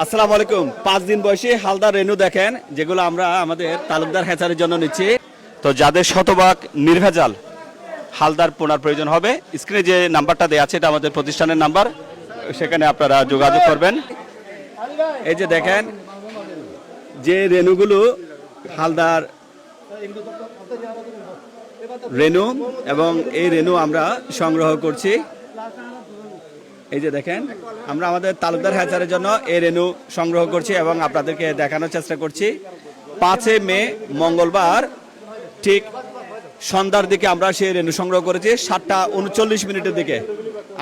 আসসালামু আলাইকুম। 5 দিন বয়সী হালদার রেনু দেখেন, যেগুলো আমরা আমাদের তালুকদার হ্যাচারির জন্য নিচ্ছি। তো যাদের শতভাগ নির্ভেজাল হালদার পোনার প্রয়োজন হবে, স্ক্রিনে যে নাম্বারটা দেওয়া আছে এটা আমাদের প্রতিষ্ঠানের নাম্বার, সেখানে আপনারা যোগাযোগ করবেন। এই যে দেখেন যে রেনুগুলো হালদার রেনু, এবং এই রেনু আমরা সংগ্রহ করছি। এই যে দেখেন আমরা আমাদের তালুকদার হ্যাচারের জন্য এই রেনু সংগ্রহ করছি এবং আপনাদেরকে দেখানোর চেষ্টা করছি। 5 মে মঙ্গলবার ঠিক সন্ধ্যার দিকে আমরা সেই রেনু সংগ্রহ করেছি 7:39 দিকে।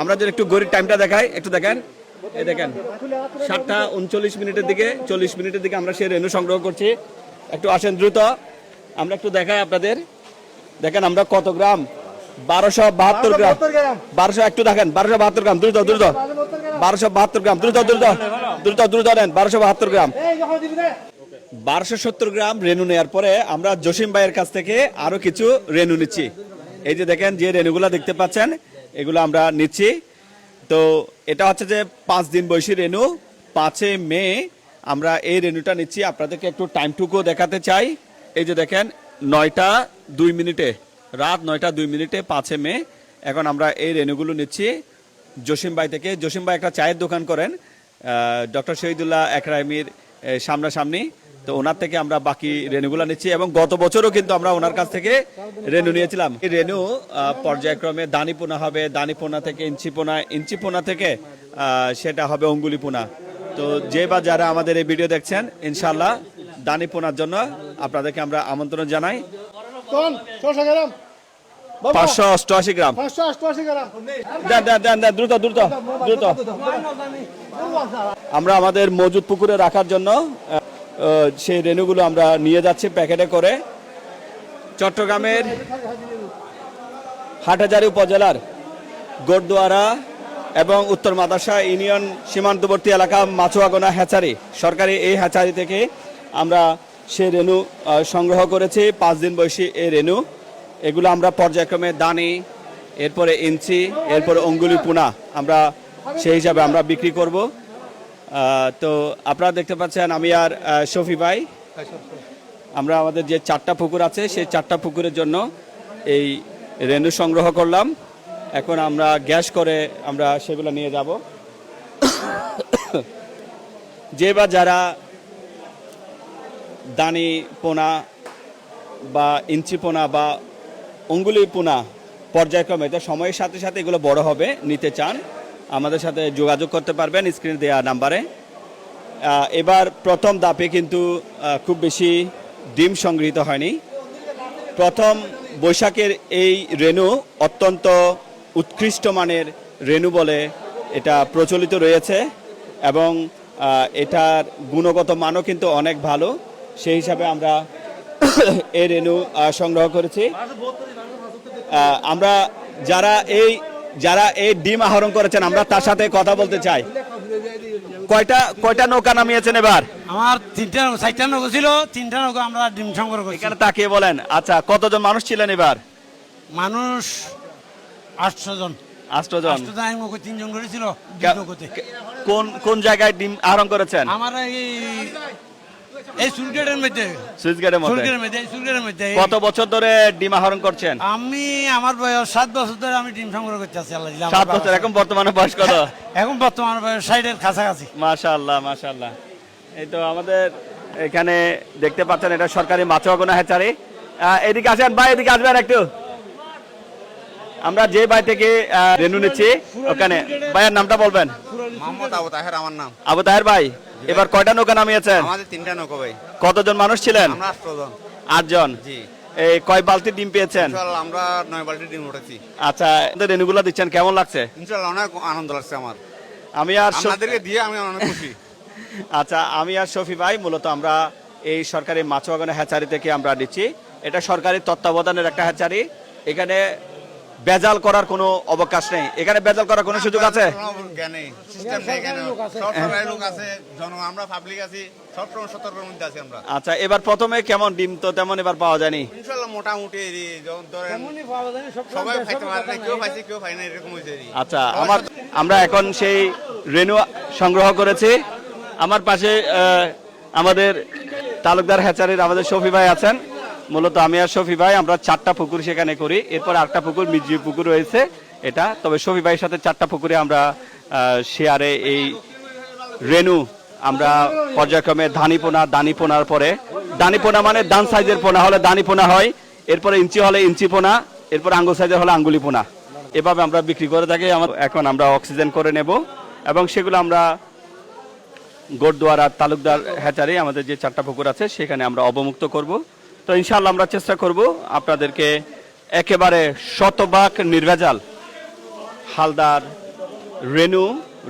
আমরা যদি একটু গড়ির টাইমটা দেখাই, একটু দেখেন, এই দেখেন 7:39 দিকে, 40 দিকে আমরা সেই রেনু সংগ্রহ করছি। একটু আসেন দ্রুত, আমরা একটু দেখাই আপনাদের। দেখেন আমরা কত গ্রাম, 1272 গ্রাম, 1200, একটু দেখেন 1272 গ্রাম, দ্রুত দ্রুত 1272 গ্রাম, দ্রুত দ্রুত দ্রুত দ্রুত নেন 1272 গ্রাম। 1270 গ্রাম রেনু নেওয়ার পরে আমরা জসিম ভাইয়ের কাছ থেকে আরো কিছু রেনু নিচ্ছি। এই যে দেখেন যে রেনুগুলা দেখতে পাচ্ছেন, এগুলো আমরা নিচ্ছি। তো এটা হচ্ছে যে 5 দিন বয়সী রেনু। 5 মে আমরা এই রেনুটা নিচ্ছি। আপনাদেরকে একটু টাইমটুকু দেখাতে চাই। এই যে দেখেন 9:02, রাত 9:02, 5 মে। এখন আমরা এই রেনুগুলো নিচ্ছি জসিম ভাই থেকে। জসিম ভাই একটা চায়ের দোকান করেন ডক্টর শহীদুল্লাহ একরাইমির সামনাসামনি। তো ওনার থেকে আমরা বাকি রেনুগুলো নিচ্ছি এবং গত বছরও কিন্তু আমরা ওনার কাছ থেকে রেনু নিয়েছিলাম। এই রেনু পর্যায়ক্রমে দানি পোনা হবে, দানি পোনা থেকে ইঞ্চি পোনা, ইঞ্চি পোনা থেকে সেটা হবে অঙ্গুলি পোনা। তো যে বা যারা আমাদের এই ভিডিও দেখছেন, ইনশাল্লাহ দানি পোনার জন্য আপনাদেরকে আমরা আমন্ত্রণ জানাই। 588 গ্রাম, দেন দ্রুত দ্রুত দ্রুত। আমরা আমাদের মজুদ পুকুরে রাখার জন্য সেই রেনুগুলো আমরা নিয়ে যাচ্ছি প্যাকেটে করে। চট্টগ্রামের হাটহাজারী উপজেলার গোরদুয়ারা এবং উত্তর মাদাসা ইউনিয়ন সীমান্তবর্তী এলাকা মাছুয়াগোনা হ্যাচারি, সরকারি এই হ্যাচারি থেকে আমরা সেই রেনু সংগ্রহ করেছি। 5 দিন বয়সী এই রেনু, এগুলো আমরা পর্যায়ক্রমে দানি, এরপরে ইঞ্চি, এরপরে অঙ্গুলি পোনা আমরা সেই হিসাবে আমরা বিক্রি করব। তো আপনারা দেখতে পাচ্ছেন আমি আর শফি ভাই, আমরা আমাদের যে 4টা পুকুর আছে সেই 4টা পুকুরের জন্য এই রেনু সংগ্রহ করলাম। এখন আমরা গ্যাস করে আমরা সেগুলো নিয়ে যাব। যে বা যারা দানি পোনা বা ইঞ্চি পোনা বা অঙ্গুলি পোনা পর্যায়ক্রমে, এটা সময়ের সাথে সাথে এগুলো বড় হবে, নিতে চান আমাদের সাথে যোগাযোগ করতে পারবেন স্ক্রিনে দেওয়া নাম্বারে। এবার প্রথম ধাপে কিন্তু খুব বেশি ডিম সংগৃহীত হয়নি। প্রথম বৈশাখের এই রেনু অত্যন্ত উৎকৃষ্ট মানের রেনু বলে এটা প্রচলিত রয়েছে এবং এটার গুণগত মানও কিন্তু অনেক ভালো। সেই হিসাবে আমরা এই রেনু সংগ্রহ করেছি। আমরা যারা এই ডিম আহরণ করেছেন, আমরা তার সাথে কথা বলতে চাই। কয়টা নৌকা নামিয়েছেন এবার? আমার 4টা নৌকা ছিল, 3টা নৌকা আমরা ডিম সংগ্রহ করেছি। এখানে তাকিয়ে বলেন। আচ্ছা, কতজন মানুষ ছিলেন এবার? মানুষ 800 জন। 8 জন। 3 জন করেছিল। কোন জায়গায় ডিম আহরণ করেছেন? আমার এই সুইচগেটের মধ্যে। সুইচগেটের মধ্যে। কত বছর ধরে ডিম আহরণ করছেন? আমার বয়স 7 বছর ধরে আমি ডিম সংগ্রহ করতে আছি। 7 বছর। এখন বর্তমানে বয়স কত? এখন বর্তমানে বয়স 60-এর কাছাকাছি। মাশাআল্লাহ মাশাআল্লাহ। এই তো আমাদের এখানে দেখতে পাচ্ছেন, এটা সরকারি মাছুয়াগোনা হ্যাচারি। এদিকে আসেন ভাই, এদিকে আসবেন একটু। আমরা যে ভাই থেকে রেনু নিচ্ছি, ওখানে ভাইয়ের নামটা বলবেন। মোহাম্মদ আবু তাহের আমার নাম। আবু তাহের ভাই, এবার কয়টা নৌকা নামিয়েছেন? আমাদের 3টা নৌকা ভাই। কতজন মানুষ ছিলেন? আমরা 8 জন। 8 জন। জি। এই কয় বালতি ডিম পেয়েছেন? ইনশাআল্লাহ আমরা 9 বালতি ডিম উঠেছি। আচ্ছা, রেনুগুলো দিচ্ছেন, কেমন লাগছে? ইনশাআল্লাহ অনেক আনন্দ লাগছে আমার। আপনাদেরকে দিয়ে আমি অনেক খুশি। আচ্ছা, আমি আর শফি ভাই মূলত আমরা এই সরকারি মাছুয়াগোনা হ্যাচারি থেকে আমরা দিচ্ছি। এটা সরকারি তত্ত্বাবধানের একটা হ্যাচারি। এখানে বেজাল করার কোনো অবকাশ নেই। এখানে বেজাল করার কোনো সুযোগ আছে? আচ্ছা, এবার প্রথমে কেমন ডিম তো তেমন এবার পাওয়া যায়নি? মোটামুটি আচ্ছা, আমরা এখন সেই রেনু সংগ্রহ করেছি আমার পাশে আমাদের তালুকদার হ্যাচারির আমাদের শফি ভাই আছেন। মূলত আমি আর শফি ভাই আমরা 4টা পুকুর সেখানে করি। এরপর আরেকটা পুকুর মির্জি পুকুর রয়েছে এটা। তবে শফি ভাইয়ের সাথে 4টা পুকুরে আমরা শেয়ারে এই রেনু আমরা পর্যায়ক্রমে দানি পোনার পরে দানি পোনা মানে দান সাইজের পোনা হলে দানি পোনা হয়, এরপরে ইঞ্চি হলে ইঞ্চি পোনা, এরপর আঙ্গুল সাইজের হলে আঙ্গুলি পোনা, এভাবে আমরা বিক্রি করে থাকি। এখন আমরা অক্সিজেন করে নেব এবং সেগুলো আমরা গোরদুয়ারা তালুকদার হ্যাচারি আমাদের যে 4টা পুকুর আছে সেখানে আমরা অবমুক্ত করব। তো ইনশাআল্লাহ আমরা চেষ্টা করব আপনাদেরকে একেবারে শতভাগ নির্ভেজাল হালদার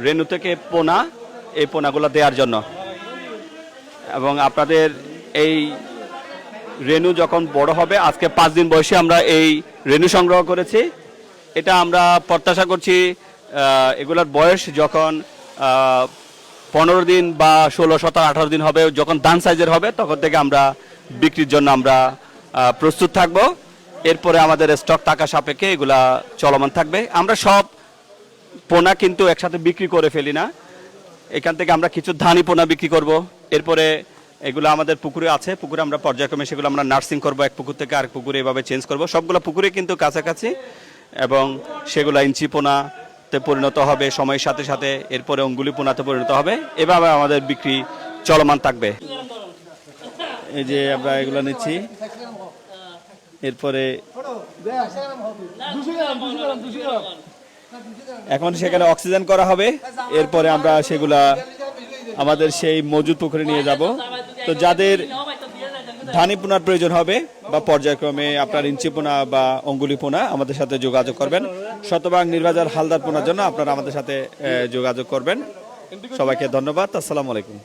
রেনু থেকে পোনা এই পোনাগুলো দেওয়ার জন্য। এবং আপনাদের এই রেনু যখন বড় হবে, আজকে 5 দিন বয়সে আমরা এই রেনু সংগ্রহ করেছি। এটা আমরা প্রত্যাশা করছি এগুলার বয়স যখন 15 দিন বা 16, 17, 18 দিন হবে, যখন দান সাইজের হবে তখন থেকে আমরা বিক্রির জন্য আমরা প্রস্তুত থাকব। এরপরে আমাদের স্টক টাকা সাপেক্ষে এগুলা চলমান থাকবে। আমরা সব পোনা কিন্তু একসাথে বিক্রি করে ফেলি না, এখান থেকে আমরা কিছু ধানি পোনা বিক্রি করব। এরপরে এগুলো আমাদের পুকুরে আছে, পুকুরে আমরা পর্যায়ক্রমে সেগুলো আমরা নার্সিং করব, এক পুকুর থেকে আরেক পুকুরে এভাবে চেঞ্জ করব। সবগুলো পুকুরে কিন্তু কাছাকাছি এবং সেগুলো ইঞ্চি পোনাতে পরিণত হবে সময়ের সাথে সাথে, এরপরে অঙ্গুলি পোনাতে পরিণত হবে। এভাবে আমাদের বিক্রি চলমান থাকবে। এই যে আমরা এগুলো নিচ্ছি, এরপরে এখন সেখানে অক্সিজেন করা হবে। এরপরে আমরা সেগুলা আমাদের সেই মজুদ পুকুরে নিয়ে যাব। তো যাদের ধানি পোনার প্রয়োজন হবে বা পর্যায়ক্রমে আপনার ইঞ্চি পোনা বা অঙ্গুলি পোনা আমাদের সাথে যোগাযোগ করবেন। শতভাগ নির্ভেজাল হালদার পোনার জন্য আপনারা আমাদের সাথে যোগাযোগ করবেন। সবাইকে ধন্যবাদ। আসসালামু আলাইকুম।